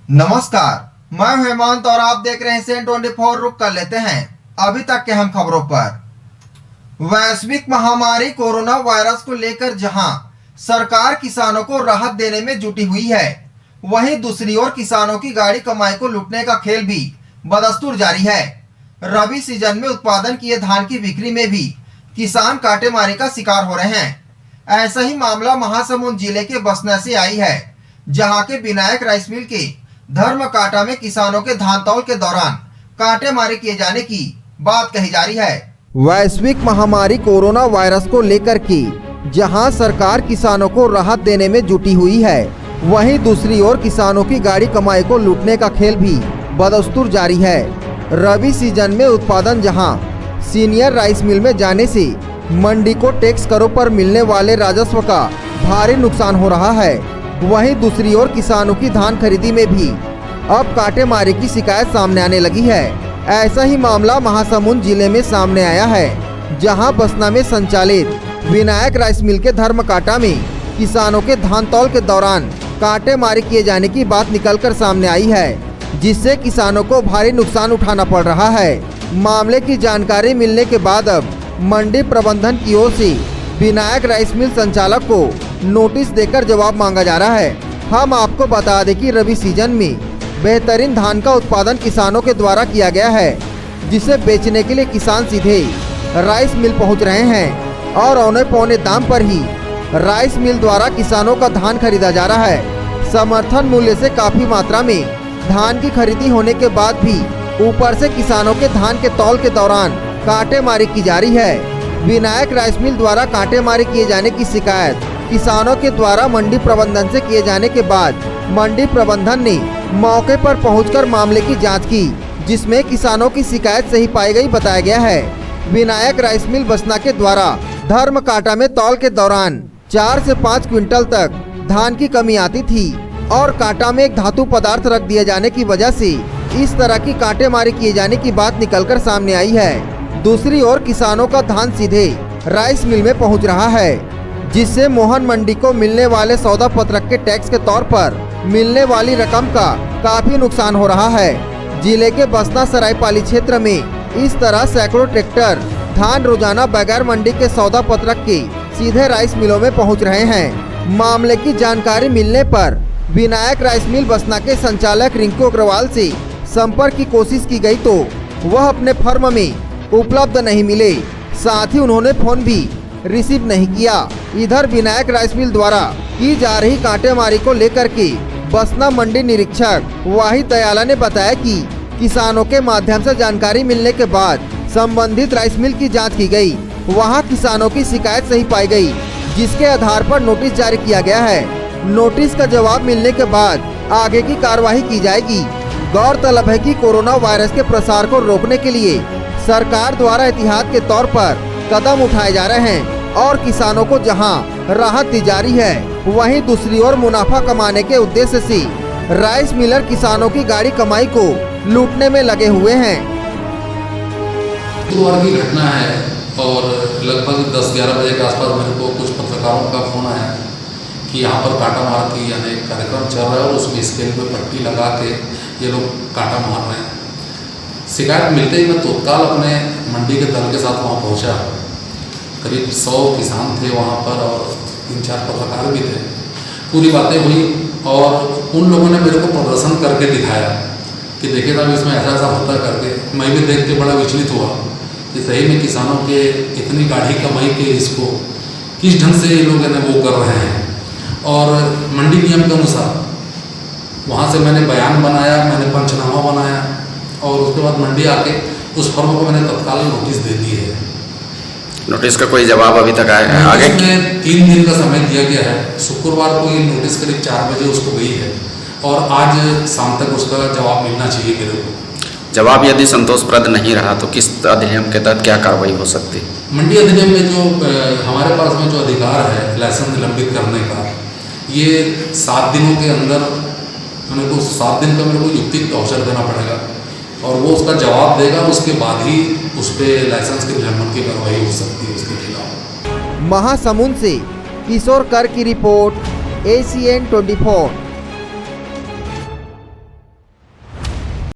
नमस्कार, मैं हूं हेमंत और आप देख रहे हैं सेन 24। रुक कर लेते हैं अभी तक के हम खबरों पर। वैश्विक महामारी कोरोना वायरस को लेकर जहां सरकार किसानों को राहत देने में जुटी हुई है, वहीं दूसरी ओर किसानों की गाड़ी कमाई को लूटने का खेल भी बदस्तूर जारी है। रबी सीजन में उत्पादन किए धान की बिक्री में भी किसान काटेमारी का शिकार हो रहे हैं। ऐसा ही मामला महासमुंद जिले के बसना से आई है, जहां के विनायक राइस मिल के धर्मकाटा में किसानों के धान तौल के दौरान काटेमारी किए जाने की बात कही जा रही है। वैश्विक महामारी कोरोना वायरस को लेकर के जहां सरकार किसानों को राहत देने में जुटी हुई है, वहीं दूसरी ओर किसानों की गाड़ी कमाई को लूटने का खेल भी बदस्तूर जारी है। रबी सीजन में उत्पादन जहां सीनियर राइस मिल में जाने से मंडी को टैक्स करों पर मिलने वाले राजस्व का भारी नुकसान हो रहा है, वहीं दूसरी ओर किसानों की धान खरीदी में भी अब काटेमारी की शिकायत सामने आने लगी है। ऐसा ही मामला महासमुंद जिले में सामने आया है, जहां बसना में संचालित विनायक राइस मिल के धर्मकाटा में किसानों के धान तौल के दौरान काटेमारी किए जाने की बात निकलकर सामने आई है, जिससे किसानों को भारी नुकसान उठाना पड़ रहा है। मामले की जानकारी मिलने के बाद अब मंडी प्रबंधन की ओर से विनायक राइस मिल संचालक को नोटिस देकर जवाब मांगा जा रहा है। हम आपको बता दें कि रबी सीजन में बेहतरीन धान का उत्पादन किसानों के द्वारा किया गया है, जिसे बेचने के लिए किसान सीधे राइस मिल पहुंच रहे हैं और औने पौने दाम पर ही राइस मिल द्वारा किसानों का धान खरीदा जा रहा है। समर्थन मूल्य से काफी मात्रा में धान की खरीदी होने के बाद भी ऊपर से किसानों के धान के तौल के दौरान काटेमारी की जा रही है। विनायक राइस मिल द्वारा काटेमारी किए जाने की शिकायत किसानों के द्वारा मंडी प्रबंधन से किए जाने के बाद मंडी प्रबंधन ने मौके पर पहुंचकर मामले की जांच की, जिसमें किसानों की शिकायत सही पाई गई बताया गया है। विनायक राइस मिल बसना के द्वारा धर्मकाटा में तौल के दौरान 4 से 5 क्विंटल तक धान की कमी आती थी और काटा में एक धातु पदार्थ रख दिए जाने की वजह से इस तरह की काटेमारी किए जाने की बात निकलकर सामने आई है। दूसरी ओर किसानों का धान सीधे राइस मिल में पहुंच रहा है, जिससे मोहन मंडी को मिलने वाले सौदा पत्रक के टैक्स के तौर पर मिलने वाली रकम का काफी नुकसान हो रहा है। जिले के बसना सरायपाली क्षेत्र में इस तरह सैकड़ों ट्रैक्टर धान रोजाना बगैर मंडी के सौदा पत्रक के सीधे राइस मिलों में पहुंच रहे हैं। मामले की जानकारी मिलने पर विनायक राइस मिल बसना के संचालक रिंकू अग्रवाल से संपर्क की कोशिश की गई तो वह अपने फर्म में उपलब्ध नहीं मिले, साथ ही उन्होंने फोन भी रिसीव नहीं किया। इधर विनायक राइस मिल द्वारा की जा रही काटेमारी को लेकर के बसना मंडी निरीक्षक वाहिद दयाला ने बताया कि किसानों के माध्यम से जानकारी मिलने के बाद संबंधित राइस मिल की जांच की गई। वहां किसानों की शिकायत सही पाई गई, जिसके आधार पर नोटिस जारी किया गया है। नोटिस का जवाब मिलने के बाद आगे की कार्यवाही की जाएगी। गौरतलब है कि कोरोना वायरस के प्रसार को रोकने के लिए सरकार द्वारा एहतियात के तौर पर कदम उठाए जा रहे हैं और किसानों को जहां राहत दी जा रही है, वहीं दूसरी ओर मुनाफा कमाने के उद्देश्य से राइस मिलर किसानों की गाड़ी कमाई को लूटने में लगे हुए हैं। बुधवार की घटना है और लगभग 10-11 बजे के आसपास मेरे को कुछ पत्रकारों का फोन आया कि यहाँ पर काटा मार की यानी कार्यक्रम चल रहा है और उसमें स्केल पे पट्टी लगा के ये लोग काटा मार रहे हैं। शिकायत मिलते ही मैं तत्काल अपने मंडी के दल के साथ वहाँ पहुँचा। करीब 100 किसान थे वहाँ पर और 3-4 पत्रकार भी थे। पूरी बातें हुई और उन लोगों ने मेरे को प्रदर्शन करके दिखाया कि देखिए साहब इसमें ऐसा ऐसा होता करके। मैं भी देख के बड़ा विचलित हुआ कि सही में किसानों के इतनी गाढ़ी कमाई के इसको किस ढंग से ये लोग वो कर रहे हैं। और मंडी नियम के अनुसार वहाँ से मैंने बयान बनाया, मैंने पंचनामा बनाया और उसके बाद मंडी आके उस फर्म को मैंने तत्काल नोटिस दे दी है। नोटिस का कोई जवाब अभी तक आया है? आगे में 3 दिन का समय दिया गया है। शुक्रवार को ये नोटिस करीब 4 बजे उसको गई है और आज शाम तक उसका जवाब मिलना चाहिए मेरे को। जवाब यदि संतोषप्रद नहीं रहा तो किस अधिनियम के तहत क्या कार्रवाई हो सकती है? मंडी अधिनियम में जो हमारे पास में जो अधिकार है लाइसेंस निलंबित करने का, ये 7 दिनों के अंदर मेरे को 7 दिन का मेरे को युक्तिक अवसर देना पड़ेगा और वो उसका जवाब देगा। उसके बाद ही उस पर लाइसेंस के निलंबन की कार्रवाई हो सकती है उसके खिलाफ। महासमुंद से किशोर कर की रिपोर्ट, ACN 24।